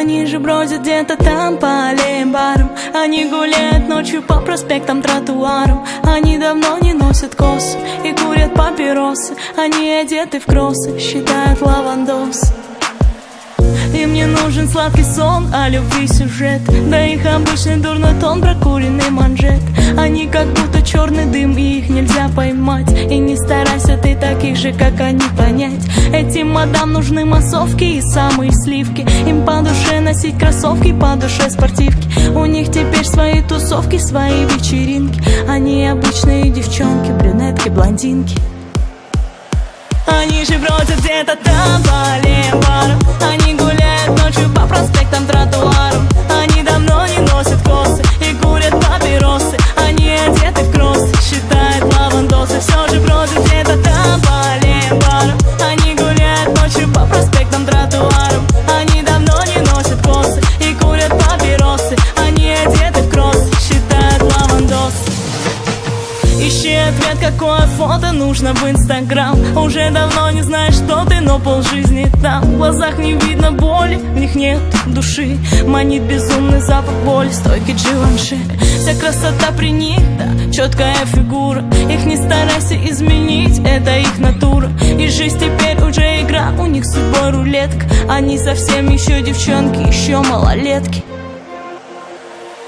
Они же бродят где-то там по аллеям, барам. Они гуляют ночью по проспектам, тротуарам. Они давно не носят косы и курят папиросы. Они одеты в кроссы, считают лавандосы. Им не нужен сладкий сон, а любви сюжет. Да их обычный дурной тон, прокуренный манжет. Они как будто черный дым, и их нельзя поймать. И не старайся ты таких же, как они, понять. Этим мадам нужны массовки и самые сливки. Им по душе носить кроссовки, по душе спортивки. У них теперь свои тусовки, свои вечеринки. Они обычные девчонки, брюнетки, блондинки. Они же бродят где-то там по аллеям, барам. Они гуляют ночью по проспектам, тротуарам. Они давно не носят косы и курят папиросы. Они одеты в кроссы, считают лавандосы. Все же бродят где-то там по аллеям, барам. Они гуляют ночью по проспектам, тротуарам. Они давно не носят косы и курят папиросы. Они одеты в кроссы, считают лавандосы. Ищи ответ, какое фото нужно в Инстаграм. Уже давно не знаешь, что ты, но полжизни там. В глазах не видно боли, в них нет души. Манит безумный запах боли, стойкий Givenchy. Вся красота при них, да, четкая фигура. Их не старайся изменить, это их натура. И жизнь теперь уже игра, у них с судьбой рулетка. Они совсем еще девчонки, еще малолетки.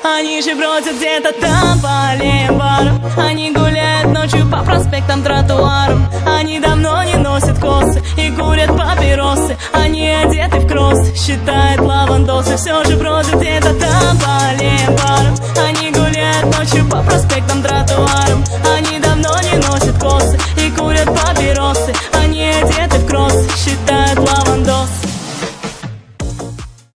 Они же бродят где-то там по аллеям, барам. Они гуляют ночью по проспектам, тротуарам. Они давно не носят косы и курят папиросы. Они одеты в кроссы, считают лавандосы. Все же бродят где-то там